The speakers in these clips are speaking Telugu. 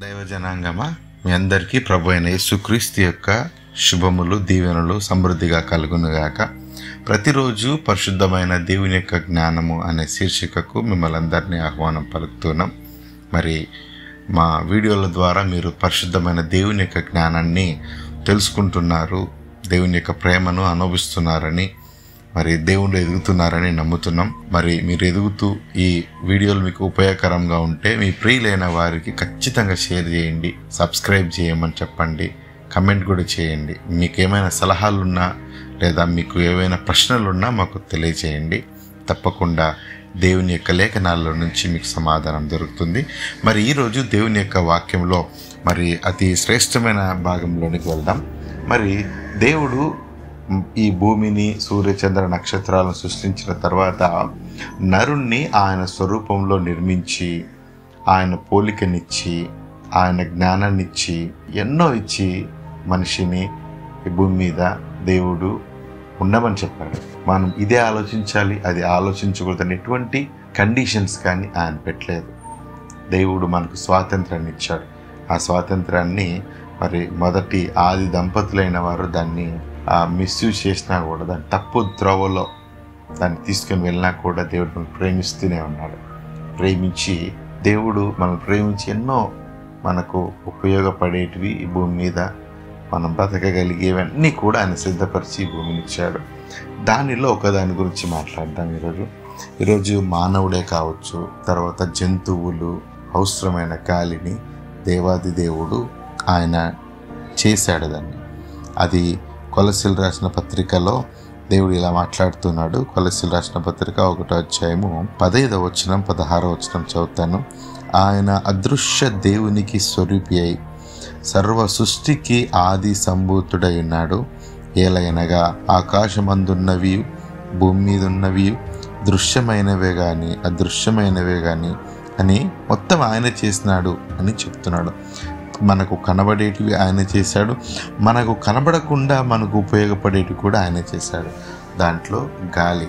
దైవ జనాంగమా, మీ అందరికీ ప్రభు అయిన యేసుక్రీస్తు యొక్క శుభములు దీవెనలు సమృద్ధిగా కలుగునుగాక. ప్రతిరోజు పరిశుద్ధమైన దేవుని యొక్క జ్ఞానము అనే శీర్షికకు మిమ్మల్ని అందరినీ ఆహ్వానం పలుకుతున్నాం. మరి మా వీడియోల ద్వారా మీరు పరిశుద్ధమైన దేవుని యొక్క జ్ఞానాన్ని తెలుసుకుంటున్నారు, దేవుని యొక్క ప్రేమను అనుభవిస్తున్నారని, మరి దేవుళ్ళు ఎదుగుతున్నారని నమ్ముతున్నాం. మరి మీరు ఎదుగుతూ ఈ వీడియోలు మీకు ఉపయోగకరంగా ఉంటే మీ ప్రియులైన వారికి ఖచ్చితంగా షేర్ చేయండి, సబ్స్క్రైబ్ చేయమని చెప్పండి, కమెంట్ కూడా చేయండి. మీకు ఏమైనా సలహాలున్నా లేదా మీకు ఏవైనా ప్రశ్నలున్నా మాకు తెలియజేయండి. తప్పకుండా దేవుని యొక్క లేఖనాల్లో నుంచి మీకు సమాధానం దొరుకుతుంది. మరి ఈరోజు దేవుని యొక్క వాక్యంలో మరి అతి శ్రేష్టమైన భాగంలోనికి వెళ్దాం. మరి దేవుడు ఈ భూమిని, సూర్యచంద్ర నక్షత్రాలను సృష్టించిన తర్వాత నరుణ్ణి ఆయన స్వరూపంలో నిర్మించి, ఆయన పోలికనిచ్చి, ఆయన జ్ఞానాన్నిచ్చి, ఎన్నో ఇచ్చి మనిషిని ఈ భూమి మీద దేవుడు ఉండమని చెప్పాడు. మనం ఇదే ఆలోచించాలి, అది ఆలోచించకూడదని ఎటువంటి కండిషన్స్ కానీ ఆయన పెట్టలేదు. దేవుడు మనకు స్వాతంత్రాన్ని ఇచ్చాడు. ఆ స్వాతంత్రాన్ని మరి మొదటి ఆది దంపతులైన వారు దాన్ని మిస్యూజ్ చేసినా కూడా, దాన్ని తప్పు త్రోవలో దాన్ని తీసుకొని వెళ్ళినా కూడా దేవుడు మనల్ని ప్రేమిస్తూనే ఉన్నాడు. దేవుడు మనల్ని ప్రేమించి ఎన్నో మనకు ఉపయోగపడేటివి ఈ భూమి మీద మనం బ్రతకగలిగేవన్నీ కూడా ఆయన సిద్ధపరిచి ఈ భూమిని ఇచ్చాడు. దానిలో ఒకదాని గురించి మాట్లాడదాం ఈరోజు మానవుడే కావచ్చు, తర్వాత జంతువులు, అవసరమైన గాలిని దేవాది దేవుడు ఆయన చేశాడు. దాన్ని అది కొలస్సీలు రాసిన పత్రికలో దేవుడు ఇలా మాట్లాడుతున్నాడు. కొలస్సీలు రాసిన పత్రిక 1వ అధ్యాయము 15వ వచనం 16వ వచనం చదువుతాను. ఆయన అదృశ్య దేవునికి స్వరూపి అయి సర్వ సృష్టికి ఆది సంభూతుడై ఉన్నాడు. ఏలయనగా ఆకాశమందున్నవి, భూమి మీద ఉన్నవి, దృశ్యమైనవే కానీ అదృశ్యమైనవే కానీ అని మొత్తం ఆయన చేసినాడు అని చెప్తున్నాడు. మనకు కనబడేటివి ఆయన చేశాడు, మనకు కనబడకుండా మనకు ఉపయోగపడేటివి కూడా ఆయన చేశాడు. దాంట్లో గాలి,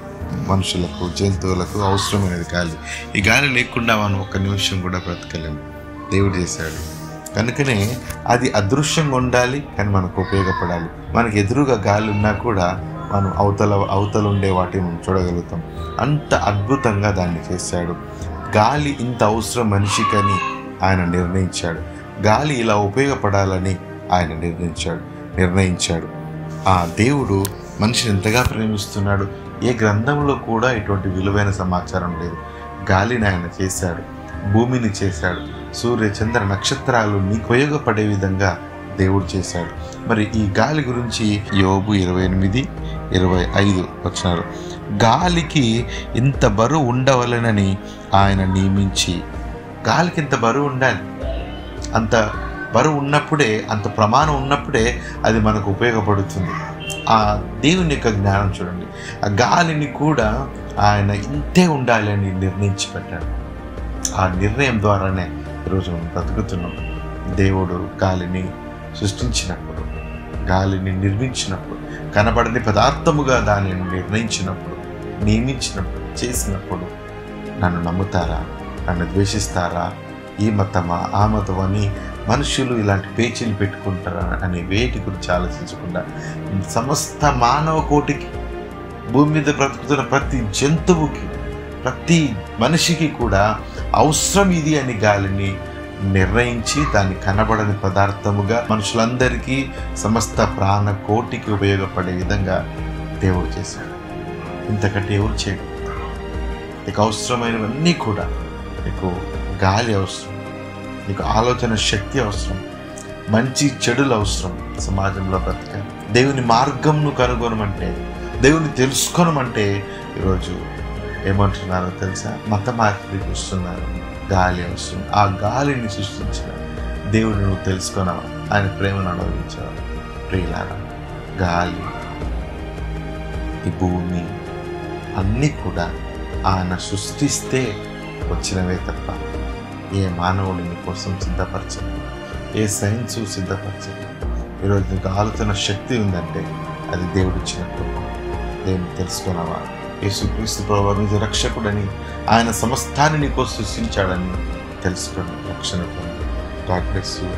మనుషులకు జంతువులకు అవసరమైనది గాలి. ఈ గాలి లేకుండా మనం ఒక్క నిమిషం కూడా బ్రతకలేము. దేవుడు చేశాడు కనుకనే అది అదృశ్యంగా ఉండాలి, కానీ మనకు ఉపయోగపడాలి. మనకు ఎదురుగా గాలి ఉన్నా కూడా మనం అవతల ఉండే వాటిని మనం చూడగలుగుతాం. అంత అద్భుతంగా దాన్ని చేశాడు. గాలి ఇంత అవసరం మనిషికని ఆయన నిర్ణయించాడు. గాలి ఇలా ఉపయోగపడాలని ఆయన నిర్ణయించాడు. ఆ దేవుడు మనిషిని ఎంతగా ప్రేమిస్తున్నాడు. ఏ గ్రంథంలో కూడా ఇటువంటి విలువైన సమాచారం లేదు. గాలిని ఆయన చేశాడు, భూమిని చేశాడు, సూర్య చంద్ర నక్షత్రాలు నీకు ఉపయోగపడే విధంగా దేవుడు చేశాడు. మరి ఈ గాలి గురించి యోబు 28:25 వచ్చినారు. గాలికి ఇంత బరువు ఉండవలెనని ఆయన నియమించి, గాలికి ఇంత బరువు ఉండాలి, అంత బరువు ఉన్నప్పుడే, అంత ప్రమాణం ఉన్నప్పుడే అది మనకు ఉపయోగపడుతుంది. ఆ దేవుని యొక్క జ్ఞానం చూడండి. ఆ గాలిని కూడా ఆయన ఇంతే ఉండాలి అని నిర్ణయించి పెట్టాడు. ఆ నిర్ణయం ద్వారానే ఈరోజు మనం బ్రతుకుతున్నాం. దేవుడు గాలిని సృష్టించినప్పుడు, గాలిని నిర్మించినప్పుడు, కనబడని పదార్థముగా దానిని నిర్ణయించినప్పుడు, నియమించినప్పుడు, చేసినప్పుడు నన్ను నమ్ముతారా, నన్ను ద్వేషిస్తారా, ఈ మతమా ఆ మతం అని మనుషులు ఇలాంటి పేచీలు పెట్టుకుంటారా అనే వేటి గురించి ఆలోచించకుండా సమస్త మానవ కోటికి, భూమి మీద బ్రతుకుతున్న ప్రతి జంతువుకి, ప్రతి మనిషికి కూడా అవసరం ఇది అని గాలిని నిర్ణయించి దాన్ని కనబడని పదార్థముగా మనుషులందరికీ, సమస్త ప్రాణ కోటికి ఉపయోగపడే విధంగా దేవుడు చేశాడు. ఇంతకంటే ఎవరు చేయగలుగుతారు? నీకు అవసరమైనవన్నీ కూడా, నీకు గాలి అవసరం, నీకు ఆలోచన శక్తి అవసరం, మంచి చెడులు అవసరం. సమాజంలో బ్రతకాలి, దేవుని మార్గంను కనుగొనమంటే, దేవుని తెలుసుకోనమంటే ఈరోజు ఏమంటున్నారో తెలుసా? మత మార్పిడికి వస్తున్నారు. గాలి అవసరం. ఆ గాలిని సృష్టించిన దేవుడిని నువ్వు తెలుసుకున్నావా? ఆయన ప్రేమను అనుభవించావా? ప్రియులారా, గాలి, ఈ భూమి అన్నీ కూడా ఆయన సృష్టిస్తే వచ్చినవే తప్ప ఏ మానవుడు నీ కోసం సిద్ధపరచదు, ఏ సైన్స్ సిద్ధపరచదు. ఈరోజు నీకు ఆలోచన శక్తి ఉందంటే అది దేవుడు ఇచ్చినప్పుడు. దేవుని తెలుసుకున్నావా? యేసుక్రీస్తు ప్రభువు నిజ రక్షకుడని, ఆయన సమస్తాన్ని నీకోసం సృష్టించాడని తెలుసుకొని రక్షణ పొంది గాడ్ బ్లెస్ యూ.